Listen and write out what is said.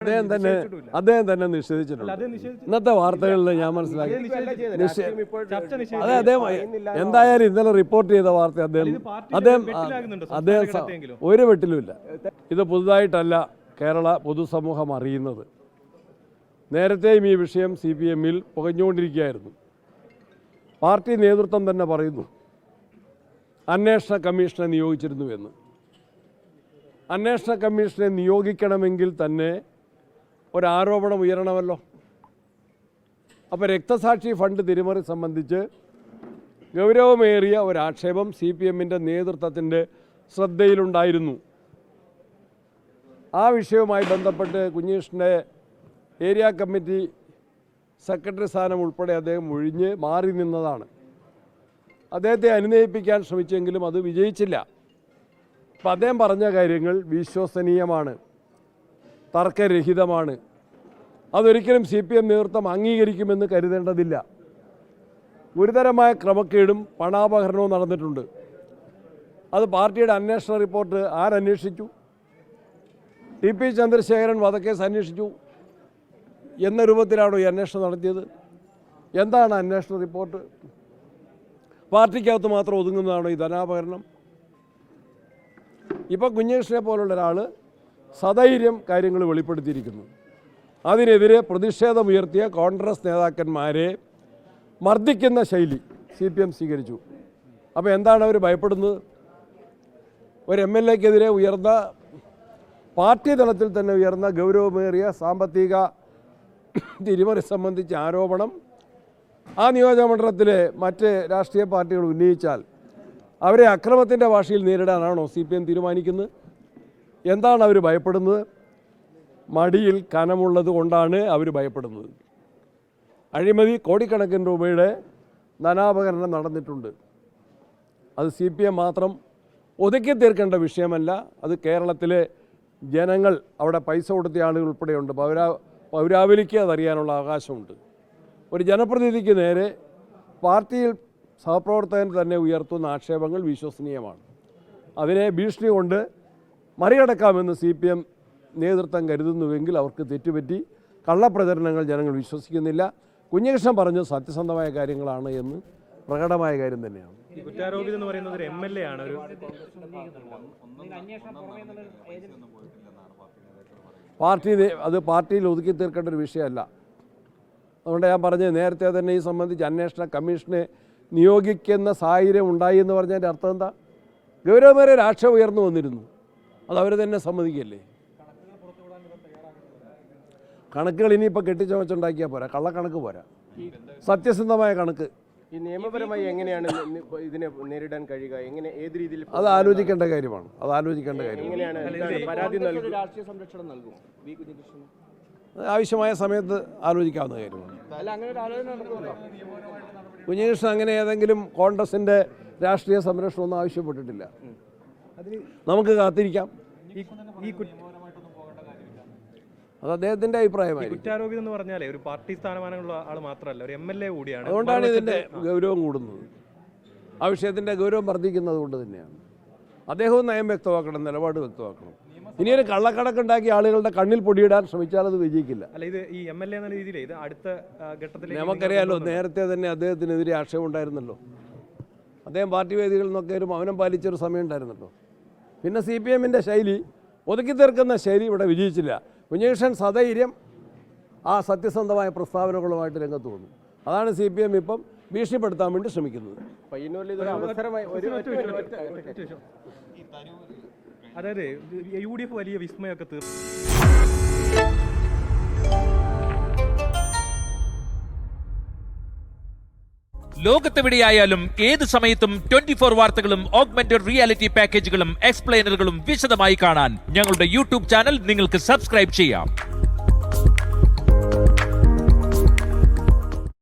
അദ്ദേഹം തന്നെ നിഷേധിച്ചിട്ടുണ്ട്. ഇന്നത്തെ വാർത്തകളിൽ ഞാൻ മനസ്സിലാക്കി അതെ അദ്ദേഹം എന്തായാലും ഇന്നലെ റിപ്പോർട്ട് ചെയ്ത വാർത്ത അദ്ദേഹം ഒരു വെട്ടിലുമില്ല. ഇത് പുതുതായിട്ടല്ല കേരള പൊതുസമൂഹം അറിയുന്നത്. നേരത്തെയും ഈ വിഷയം CPM-ൽ പുകഞ്ഞുകൊണ്ടിരിക്കുകയായിരുന്നു. പാർട്ടി നേതൃത്വം തന്നെ പറയുന്നു അന്വേഷണ കമ്മീഷനെ നിയോഗിച്ചിരുന്നുവെന്ന്. അന്വേഷണ കമ്മീഷനെ നിയോഗിക്കണമെങ്കിൽ തന്നെ ഒരാരോപണം ഉയരണമല്ലോ. അപ്പോൾ രക്തസാക്ഷി ഫണ്ട് തിരിമറി സംബന്ധിച്ച് ഗൗരവമേറിയ ഒരാക്ഷേപം CPM-ൻ്റെ നേതൃത്വത്തിൻ്റെ ശ്രദ്ധയിലുണ്ടായിരുന്നു. ആ വിഷയവുമായി ബന്ധപ്പെട്ട് കുഞ്ഞീഷിൻ്റെ ഏരിയ കമ്മിറ്റി സെക്രട്ടറി സ്ഥാനം ഉൾപ്പെടെ അദ്ദേഹം ഒഴിഞ്ഞ് മാറി നിന്നതാണ്. അദ്ദേഹത്തെ അനുനയിപ്പിക്കാൻ ശ്രമിച്ചെങ്കിലും അത് വിജയിച്ചില്ല. അപ്പം അദ്ദേഹം പറഞ്ഞ കാര്യങ്ങൾ വിശ്വസനീയമാണ്, തർക്കരഹിതമാണ്. അതൊരിക്കലും CPM നേതൃത്വം അംഗീകരിക്കുമെന്ന് കരുതേണ്ടതില്ല. ഗുരുതരമായ ക്രമക്കേടും പണാപഹരണവും നടന്നിട്ടുണ്ട്. അത് പാർട്ടിയുടെ അന്വേഷണ റിപ്പോർട്ട് ആരന്വേഷിച്ചു? TP ചന്ദ്രശേഖരൻ വധക്കേസ് അന്വേഷിച്ചു എന്ന രൂപത്തിലാണോ ഈ അന്വേഷണം നടത്തിയത്? എന്താണ് അന്വേഷണ റിപ്പോർട്ട്? പാർട്ടിക്കകത്ത് മാത്രം ഒതുങ്ങുന്നതാണോ ഈ ധനാപഹരണം? ഇപ്പോൾ കുഞ്ഞേഷിനെ പോലുള്ള ഒരാൾ സധൈര്യം കാര്യങ്ങൾ വെളിപ്പെടുത്തിയിരിക്കുന്നു. അതിനെതിരെ പ്രതിഷേധമുയർത്തിയ കോൺഗ്രസ് നേതാക്കന്മാരെ മർദ്ദിക്കുന്ന ശൈലി CPM സ്വീകരിച്ചു. അപ്പോൾ എന്താണ് അവർ ഭയപ്പെടുന്നത്? ഒരു MLA-ക്കെതിരെ ഉയർന്ന പാർട്ടി തലത്തിൽ തന്നെ ഉയർന്ന ഗൗരവമേറിയ സാമ്പത്തിക തിരിമറി സംബന്ധിച്ച ആരോപണം ആ നിയോജകമണ്ഡലത്തിലെ മറ്റ് രാഷ്ട്രീയ പാർട്ടികൾ ഉന്നയിച്ചാൽ അവരെ അക്രമത്തിൻ്റെ ഭാഷയിൽ നേരിടാനാണോ CPM തീരുമാനിക്കുന്നത്? എന്താണ് അവർ ഭയപ്പെടുന്നത്? മടിയിൽ കനമുള്ളത് കൊണ്ടാണ് അവർ ഭയപ്പെടുന്നത്. അഴിമതി കോടിക്കണക്കിന് രൂപയുടെ ധനാപഹരണം നടന്നിട്ടുണ്ട്. അത് CPM മാത്രം ഒതുക്കി തീർക്കേണ്ട വിഷയമല്ല. അത് കേരളത്തിലെ ജനങ്ങൾ, അവിടെ പൈസ കൊടുത്ത ആളുകൾ ഉൾപ്പെടെയുണ്ട്. പൗരാവലിക്ക് അതറിയാനുള്ള അവകാശമുണ്ട്. ഒരു ജനപ്രതിനിധിക്ക് നേരെ പാർട്ടിയിൽ സഹപ്രവർത്തകൻ തന്നെ ഉയർത്തുന്ന ആക്ഷേപങ്ങൾ വിശ്വസനീയമാണ്. അതിനെ ഭീഷണി കൊണ്ട് മറികടക്കാമെന്ന് CPM നേതൃത്വം കരുതുന്നുവെങ്കിൽ അവർക്ക് തെറ്റുപറ്റി. കള്ളപ്രചരണങ്ങൾ ജനങ്ങൾ വിശ്വസിക്കുന്നില്ല. കുഞ്ഞകൃഷ്ണൻ പറഞ്ഞത് സത്യസന്ധമായ കാര്യങ്ങളാണ് എന്ന് പ്രകടമായ കാര്യം തന്നെയാണ്. കുറ്റാരോപിതം എന്ന് പറയുന്നത് ഒരു MLA ആണ്. അത് പാർട്ടിയിൽ ഒതുക്കി തീർക്കേണ്ട ഒരു വിഷയമല്ല. അതുകൊണ്ട് ഞാൻ പറഞ്ഞത് നേരത്തെ തന്നെ ഈ സംബന്ധിച്ച് അന്വേഷണ കമ്മീഷനെ നിയോഗിക്കുന്ന സാഹചര്യം ഉണ്ടായി എന്ന് പറഞ്ഞതിൻ്റെ അർത്ഥം എന്താ? ഗൗരവമേറിയ ആക്ഷേപം ഉയർന്നു വന്നിരുന്നു. അത് അവർ തന്നെ സമ്മതിക്കല്ലേ? കണക്കുകൾ ഇനിയിപ്പോൾ കെട്ടിച്ചമച്ചുണ്ടാക്കിയാൽ പോരാ, കള്ളക്കണക്ക് പോരാ, സത്യസന്ധമായ കണക്ക്. ഈ നിയമപരമായി എങ്ങനെയാണ് ഇതിനെ നേരിടാൻ കഴിയുക? എങ്ങനെ, ഏത് രീതിയിൽ? അത് ആലോചിക്കേണ്ട കാര്യമാണ്. പരാതി നൽകും, രാഷ്ട്രീയ സംരക്ഷണം നൽകും ആവശ്യമായ സമയത്ത് ആലോചിക്കാവുന്ന കാര്യമാണ്. കുഞ്ഞകൃഷ്ണൻ അങ്ങനെ ഏതെങ്കിലും കോൺഗ്രസിൻ്റെ രാഷ്ട്രീയ സംരക്ഷണമൊന്നും ആവശ്യപ്പെട്ടിട്ടില്ല. നമുക്ക് കാത്തിരിക്കാം. അത് അദ്ദേഹത്തിൻ്റെ അഭിപ്രായമായി. കുറ്റാരോപിതം എന്ന് പറഞ്ഞാൽ ഒരു പാർട്ടി സ്ഥാനമാനമുള്ള ആൾ മാത്രമല്ല, ഒരു MLA കൂടിയാണ്. അതുകൊണ്ടാണ് ഇതിൻ്റെ ഗൗരവം കൂടുന്നത്. ആ വിഷയത്തിൻ്റെ ഗൗരവം വർദ്ധിക്കുന്നത് കൊണ്ട് തന്നെയാണ്. അദ്ദേഹവും നയം വ്യക്തമാക്കണം, നിലപാട് വ്യക്തമാക്കണം. ഇനിയൊരു കള്ളക്കണക്കുണ്ടാക്കി ആളുകളുടെ കണ്ണിൽ പൊടിയിടാൻ ശ്രമിച്ചാൽ അത് വിജയിക്കില്ല. അല്ല, ഇത് ഈ MLA എന്ന രീതിയിൽ ഇത് അടുത്ത ഘട്ടത്തിൽ നമുക്കറിയാലോ, നേരത്തെ തന്നെ അദ്ദേഹത്തിനെതിരെ ആക്ഷേപം ഉണ്ടായിരുന്നല്ലോ. അദ്ദേഹം പാർട്ടി വേദികളിൽ നിന്നൊക്കെ ഒരു മൗനം പാലിച്ചൊരു സമയം ഉണ്ടായിരുന്നല്ലോ. പിന്നെ CPM-ൻ്റെ ശൈലി, ഒതുക്കി തീർക്കുന്ന ശൈലി ഇവിടെ വിജയിച്ചില്ല. കുഞ്ഞകൃഷ്ണൻ സധൈര്യം ആ സത്യസന്ധമായ പ്രസ്താവനകളുമായിട്ട് രംഗത്ത് വന്നു. അതാണ് CPM ഇപ്പം ഭീഷണിപ്പെടുത്താൻ വേണ്ടി ശ്രമിക്കുന്നത്. അതായത് UDF വലിയ വിസ്മയമൊക്കെ തീർന്നു. ലോകത്തെവിടെയായാലും ഏത് സമയത്തും 24 വാർത്തകളും ഓഗ്മെന്റഡ് റിയാലിറ്റി പാക്കേജുകളും എക്സ്പ്ലെയിനറുകളും വിശദമായി കാണാൻ ഞങ്ങളുടെ YouTube ചാനൽ നിങ്ങൾക്ക് സബ്സ്ക്രൈബ് ചെയ്യാം.